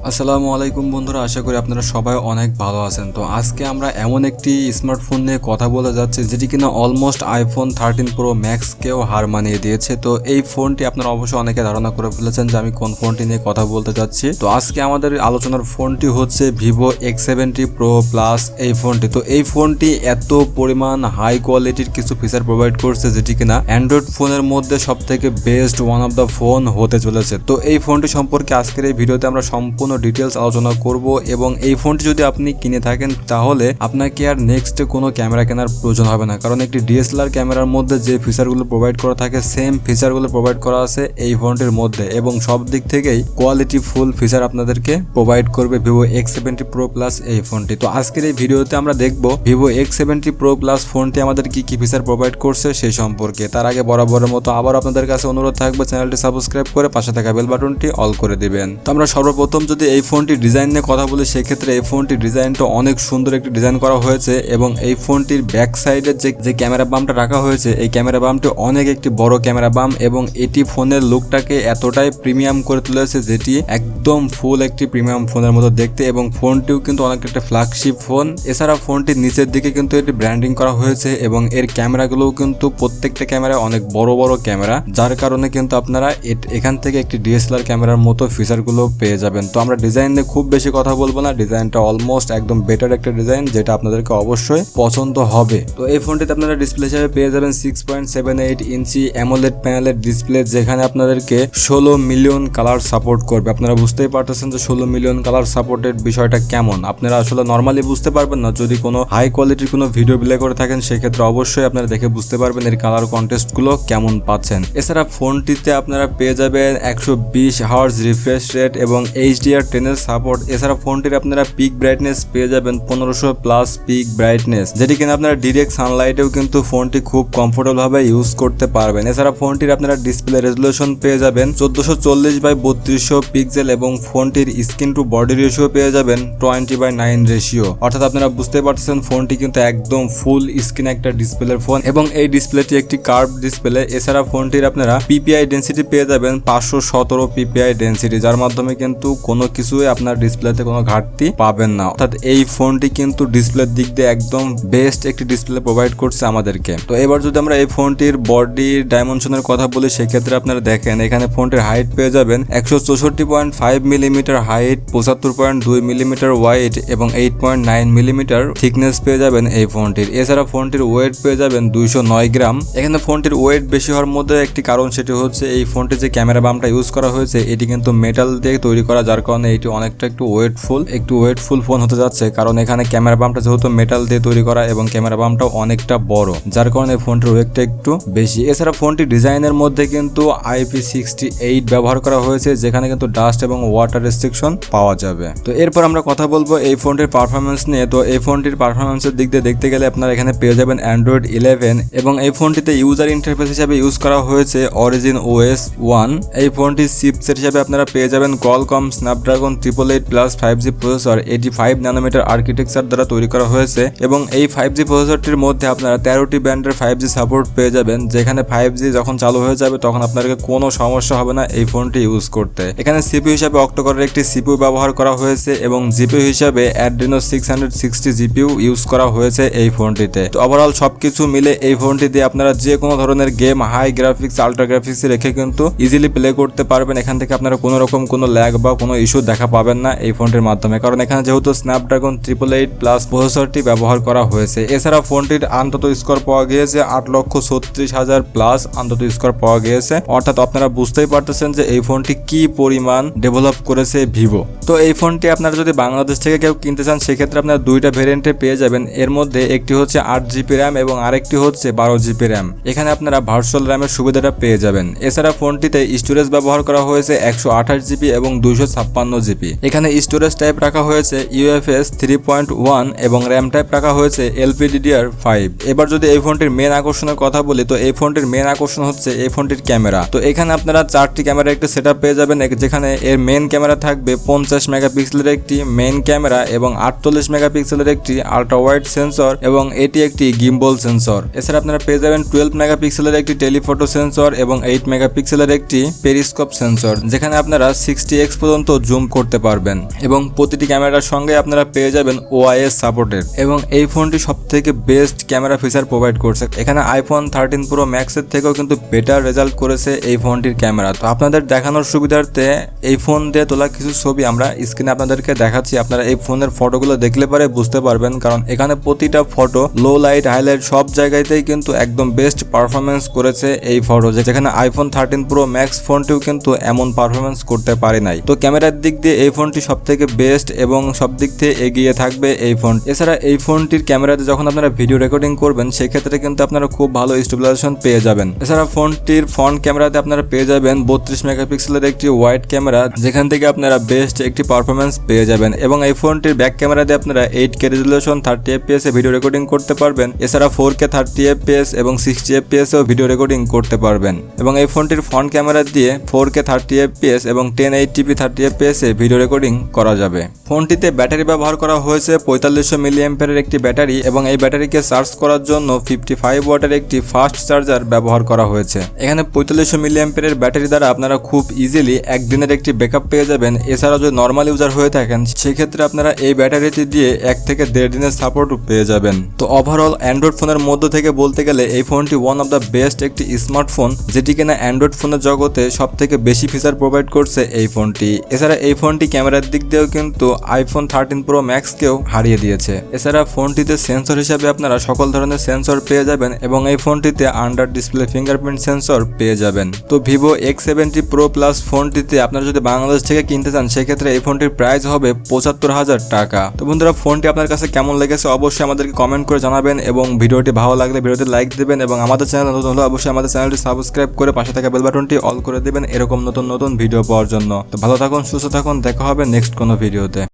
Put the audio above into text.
আসসালামু আলাইকুম বন্ধুরা, আশা করি আপনারা সবাই অনেক ভালো আছেন। তো আজকে আমরা এমন একটি স্মার্টফোন নিয়ে কথা বলে যাচ্ছি যেটি কিনা অলমোস্ট আইফোন 13 প্রো ম্যাক্সকেও হার মানিয়ে দিয়েছে। তো এই ফোনটি আপনারা অবশ্যই অনেকে ধারণা করে ফেলেছেন যে আমি কোন ফোনটি নিয়ে কথা বলতে যাচ্ছি। তো আজকে আমাদের আলোচনার ফোনটি হচ্ছে ভিভো X70 প্রো প্লাস এই ফোনটি। তো এই ফোনটি এত পরিমাণ হাই কোয়ালিটির কিছু ফিচার প্রোভাইড করছে যেটি কিনা অ্যান্ড্রয়েড ফোনের মধ্যে সব থেকে best one of the phone হতে চলেছে। তো এই ফোনটি সম্পর্কে আজকের এই ভিডিওতে আমরা সম্পূর্ণ ডিটেলস আলোচনা করব এবং এই ফোনটি যদি আপনি কিনে থাকেন তাহলে আপনাকে আর নেক্সট কোনো ক্যামেরা কেনার প্রয়োজন হবে না, কারণ একটি ডিএসএলআর ক্যামেরার মধ্যে যে ফিচারগুলো প্রোভাইড করা থাকে সেম ফিচারগুলো প্রোভাইড করা আছে এই ফোনটির মধ্যে এবং সব দিক থেকেই কোয়ালিটি ফুল ফিচার আপনাদেরকে প্রোভাইড করবে ভিভো X70 প্রো প্লাস এই ফোনটি। তো আজকের এই ভিডিওতে আমরা দেখব ভিভো X70 প্রো প্লাস ফোনটি আমাদের কি কি ফিচার প্রোভাইড করছে সেই সম্পর্কে। তার আগে বরাবরের মতো আবার আপনাদের কাছে অনুরোধ থাকবে চ্যানেলটি সাবস্ক্রাইব করে পাশে থাকা বেল বাটনটি অল করে দিবেন। তো আমরা সর্বপ্রথম যদি এই ফোনটির ডিজাইন নিয়ে কথা বলি সেক্ষেত্রে এই ফোনটির ডিজাইনটা অনেক সুন্দর একটি ডিজাইন করা হয়েছে এবং এই ফোনটির ব্যাক সাইডের যে ক্যামেরা বামটা রাখা হয়েছে এই ক্যামেরা বামটি অনেক একটি বড় ক্যামেরা বাম এবং এটি ফোনের লুকটাকে এতটাই প্রিমিয়াম করে তুলেছে যেটি একদম ফুল একটি প্রিমিয়াম ফোনের মতো দেখতে এবং ফোনটিও কিন্তু অনেক একটা ফ্ল্যাগশিপ ফোন। এছাড়া ফোনটির নিচের দিকে কিন্তু এটি ব্র্যান্ডিং করা হয়েছে এবং এর ক্যামেরাগুলোও কিন্তু প্রত্যেকটা ক্যামেরা অনেক বড় বড় ক্যামেরা, যার কারণে কিন্তু আপনারা এখান থেকে একটি ডিএসএলআর ক্যামেরার মতো ফিচারগুলো পেয়ে যাবেন। তো আমরা ডিজাইন নিয়ে খুব বেশি কথা বলবো না, ডিজাইনটা অলমোস্ট একদম বেটার একটা ডিজাইন যেটা আপনাদেরকে অবশ্যই পছন্দ হবে। তো এই ফোনটিতে আপনারা ডিসপ্লে হিসেবে পেয়ে যাবেন 6.78 ইঞ্চি অ্যামোলেড প্যানেলের ডিসপ্লে, যেখানে আপনাদেরকে 16 মিলিয়ন কালার সাপোর্ট করবে। আপনারা বুঝতেই পারতেছেন যে 16 মিলিয়ন কালার সাপোর্টের বিষয়টা কেমন। আপনারা আসলে নর্মালি বুঝতে পারবেন না, যদি কোনো হাই কোয়ালিটির কোনো ভিডিও প্লে করে থাকেন সেক্ষেত্রে অবশ্যই আপনারা দেখে বুঝতে পারবেন এর কালার কন্টেস্টগুলো কেমন পাচ্ছেন। এছাড়া ফোনটিতে আপনারা পেয়ে যাবেন 120 হার্জ রিফ্রেশ রেট এবং HDR10 এর সাপোর্ট। এছাড়া ফোনটির আপনারা পিক ব্রাইটনেস পেয়ে যাবেন 1500 প্লাস পিক ব্রাইটনেস, যেটি কিনা আপনারা ডিরেক্ট সানলাইটেও কিন্তু ফোনটি খুব কমফোর্টেবল ভাবে ইউজ করতে পারবেন। এছাড়া ফোনটির আপনারা ডিসপ্লে রেজুলেশন পেয়ে যাবেন 1440x3200 পিক্সেল এবং ফোনটির স্ক্রিন টু বডি রেশিও পেয়ে যাবেন 20:9 রেশিও। অর্থাৎ আপনারা বুঝতে পারছেন ফোনটি কিন্তু একদম ফুল স্ক্রিন একটা ডিসপ্লের ফোন এবং এই ডিসপ্লেটি একটি কার্ভ ডিসপ্লে। এছাড়া ফোনটির আপনারা পিপিআই ডেন্সিটি পেয়ে যাবেন 517 পিপিআই ডেন্সিটি, যার মাধ্যমে কিন্তু কোনো কিছুই আপনার ডিসপ্লেতে কোনো ঘাটতি পাবেন না। অর্থাৎ এই ফোনটি কিন্তু ডিসপ্লের দিক দিয়ে একদম বেস্ট একটি ডিসপ্লে প্রোভাইড করছে আমাদেরকে। তো এবার যদি আমরা এই ফোনটির বডি ডাইমেনশনের কথা বলি সেক্ষেত্রে আপনারা দেখেন এখানে ফোনটির হাইট পেয়ে যাবেন 164.5 মিলিমিটার হাইট, 75.2 মিলিমিটার ওয়াইড এবং 8.9 মিলিমিটার থিকনেস পেয়ে যাবেন এই ফোনটির। এছাড়া ফোনটির ওয়েট পেয়ে যাবেন 209 গ্রাম। এখানে ফোনটির ওয়েট বেশি হওয়ার মধ্যে একটি কারণ সেটি হচ্ছে এই ফোনটির যে ক্যামেরা বামটা ইউজ করা হয়েছে এটি কিন্তু মেটাল দিয়ে তৈরি করা, যার কারণে এটি অনেকটা একটু ওয়েটফুল ফোন হতে যাচ্ছে, কারণ এখানে ক্যামেরা বামটা যেহেতু মেটাল দিয়ে তৈরি করা এবং ক্যামেরা বামটাও অনেকটা বড়, যার কারণে ফোনটির ওয়েটটা একটু বেশি। এছাড়া ফোনটির ডিজাইনের মধ্যে কিন্তু IP68 ব্যবহার করা হয়েছে, যেখানে কিন্তু ডাস্ট এবং ওয়াটার রেস্ট্রিকশন পাওয়া যাবে। তো এরপর আমরা কথা বলবো এই ফোনটির পারফরমেন্স নিয়ে। তো এই ফোনটির পারফরমেন্সের দিক দিয়ে দেখতে গেলে আপনারা এখানে পেয়ে যাবেন Android 11 এবং এই ফোনটিতে ইউজার ইন্টারফেস হিসেবে ইউজ করা হয়েছে Origin OS 1। এই ফোনটির চিপসেট হিসেবে আপনারা পেয়ে যাবেন Qualcomm Snapdragon 888 plus 5G processor, এটি 5 ন্যানোমিটার আর্কিটেকচার দ্বারা তৈরি করা হয়েছে এবং এই 5G প্রসেসরটির মধ্যে আপনারা 13টি ব্যান্ডের 5G সাপোর্ট পেয়ে যাবেন, যেখানে 5G যখন চালু হয়ে যাবে তখন আপনাদেরকে কোনো সমস্যা হবে না এই ফোনটি ইউজ করতে। এখানে সিপিইউ হিসাবে অক্টোকোরের একটি সিপিইউ ব্যবহার করা হয়েছে এবং জিপিইউ হিসাবে Adreno 660 জিপিইউ ইউজ করা হয়েছে এই ফোনটিতে। তো ওভারঅল সবকিছু মিলে এই ফোনটি দিয়ে আপনারা যে কোনো ধরনের game high graphics ultra graphics রেখে কিন্তু ইজিলি প্লে করতে পারবেন। এখান থেকে আপনারা কোনো রকম কোনো ল্যাগ বা কোনো ইস্যু দেখা পাবেন না এই ফোনটির মাধ্যমে, কারণ এখানে যেহেতু স্ন্যাপড্রাগন 888 প্লাস প্রসেসরটি ব্যবহার করা হয়েছে। এছাড়া ফোনটির অন্তত স্কোর পাওয়া গিয়েছে 8,36,000 প্লাস অন্তত স্কোর পাওয়া গিয়েছে। অর্থাৎ আপনারা বুঝতেই পারতেছেন যে এই ফোনটি কি পরিমাণ ডেভেলপ করেছে ভিভো। তো এই ফোনটি আপনারা যদি বাংলাদেশ থেকে কেউ কিনতে চান সেক্ষেত্রে আপনারা দুইটা ভেরিয়েন্টে পেয়ে যাবেন। এর মধ্যে একটি হচ্ছে 8GB র্যাম এবং আরেকটি হচ্ছে 12GB র্যাম। এখানে আপনারা ভার্চুয়াল র্যামের সুবিধাটা পেয়ে যাবেন। এছাড়া ফোনটিতে স্টোরেজ ব্যবহার করা হয়েছে 128GB এবং 256GB। এখানে স্টোরেজ টাইপ রাখা হয়েছে UFS 3.1 এবং র্যাম টাইপ রাখা হয়েছে LPDDR5। এবার যদি এই ফোনটির মেন আকর্ষণের কথা বলি তো এই ফোনটির মেন আকর্ষণ হচ্ছে এই ফোনটির ক্যামেরা। তো এখানে আপনারা 4টি ক্যামেরা একটা সেটআপ পেয়ে যাবেন, যেখানে এর মেন ক্যামেরা থাকবে 50 50 মেগাপিক্সেলের একটি মেইন ক্যামেরা এবং 48 মেগাপিক্সেলের একটি আল্ট্রা ওয়াইড সেন্সর এবং এটি একটি গিম্বল সেন্সর। এছাড়া আপনারা পেয়ে যাবেন 12 মেগাপিক্সেলের একটি টেলিফটো সেন্সর এবং 8 মেগাপিক্সেলের একটি পেরিস্কোপ সেন্সর, যেখানে আপনারা 60x পর্যন্ত জুম করতে পারবেন এবং প্রতিটি ক্যামেরার সঙ্গে আপনারা পেয়ে যাবেন ওআইএস সাপোর্টেড এবং এই ফোনটি সবথেকে বেস্ট ক্যামেরা ফিচার প্রোভাইড করছে। এখানে আইফোন 13 প্রো ম্যাক্সের থেকেও কিন্তু বেটার রেজাল্ট করেছে এই ফোনটির ক্যামেরা। তো আপনাদের দেখানোর সুবিধার্থে এই ফোন দিয়ে তোলা কিছু ছবি আমরা স্ক্রিনে আপনাদেরকে দেখাচ্ছি। আপনারা এই ফোনের ফটোগুলো দেখলে পরে বুঝতে পারবেন, কারণ এখানে প্রতিটা ফটো লো লাইট হাইলাইট সব জায়গাতেই কিন্তু একদম বেস্ট পারফরমেন্স করেছে এই ফটো, যেখানে আইফোন 13 প্রো ম্যাক্স ফোনটিও কিন্তু এমন পারফরমেন্স করতে পারে নাই। তো ক্যামেরার দিক দিয়ে এই ফোনটি সব থেকে বেস্ট এবং সব দিক থেকে এগিয়ে থাকবে এই ফোন। এছাড়া এই ফোনটির ক্যামেরাতে যখন আপনারা ভিডিও রেকর্ডিং করবেন সেক্ষেত্রে কিন্তু আপনারা খুব ভালো স্টেবিলাইজেশন পেয়ে যাবেন। এছাড়া ফোনটির ফ্রন্ট ক্যামেরাতে আপনারা পেয়ে যাবেন 32 মেগাপিক্সেলের একটি ওয়াইড ক্যামেরা, যেখান থেকে আপনারা বেস্ট একটি পারফরমেন্স পেয়ে যাবেন এবং এই ফোনটির ব্যাক ক্যামেরাতে আপনারা 8K রেজুলেশন 30 fps এ ভিডিও রেকর্ডিং করতে পারবেন। এছাড়া 4K 30 fps এবং 60 fps এও ভিডিও রেকর্ডিং করতে পারবেন এবং এই ফোনটির ফ্রন্ট ক্যামেরা দিয়ে 4K 30 fps এবং 1080p 30 fps এ ভিডিও রেকর্ডিং করা যাবে। ফোনটিতে ব্যাটারি ব্যবহার করা হয়েছে 4500 মিলিঅ্যাম্পিয়ারের একটি ব্যাটারি এবং এই ব্যাটারিকে চার্জ করার জন্য 55 ওয়াটের একটি ফাস্ট চার্জার ব্যবহার করা হয়েছে। এখানে 4500 মিলিঅ্যাম্পিয়ারের ব্যাটারি দ্বারা আপনারা খুব ইজিলি একদিনের একটি ব্যাকআপ পেয়ে যাবেন। এছাড়াও যদি নর্মাল ইউজার হয়ে থাকেন সেক্ষেত্রে আপনারা এই ব্যাটারিটি দিয়ে 1 থেকে 1.5 দিনের সাপোর্ট পেয়ে যাবেন। তো ওভারঅল অ্যান্ড্রয়েড ফোনের মধ্য থেকে বলতে গেলে এই ফোনটি ওয়ান অফ দ্য বেস্ট একটি স্মার্টফোন, যেটি কিনা অ্যান্ড্রয়েড ফোনের জগতে সব থেকে বেশি ফিচার প্রোভাইড করছে এই ফোনটি। এছাড়া এই ফোনটি ক্যামেরার দিক দিয়েও কিন্তু আইফোন 13 প্রো ম্যাক্সকেও হারিয়ে দিয়েছে। এছাড়া ফোনটিতে সেন্সর হিসাবে আপনারা সকল ধরনের সেন্সর পেয়ে যাবেন এবং এই ফোনটিতে আন্ডার ডিসপ্লে ফিঙ্গারপ্রিন্ট সেন্সর পেয়ে যাবেন। তো ভিভো X70 প্রো প্লাস ফোনটিতে আপনারা যদি বাংলাদেশ থেকে কিনতে চান সেক্ষেত্রে এই ফোনটির প্রাইস হবে 75,000 টাকা। তো বন্ধুরা, ফোনটি আপনার কাছে কেমন লেগেছে অবশ্যই আমাদেরকে কমেন্ট করে জানাবেন এবং ভিডিওটি ভালো লাগলে ভিডিওতে লাইক দেবেন এবং আমাদের চ্যানেল নতুন হলে অবশ্যই আমাদের চ্যানেলটি সাবস্ক্রাইব করে পাশে থাকা বেল বাটনটি অল করে দেবেন এরকম নতুন নতুন ভিডিও পাওয়ার জন্য। তো ভালো থাকুন, সুস্থ থাকুন, দেখা হবে নেক্সট কোনো ভিডিওতে।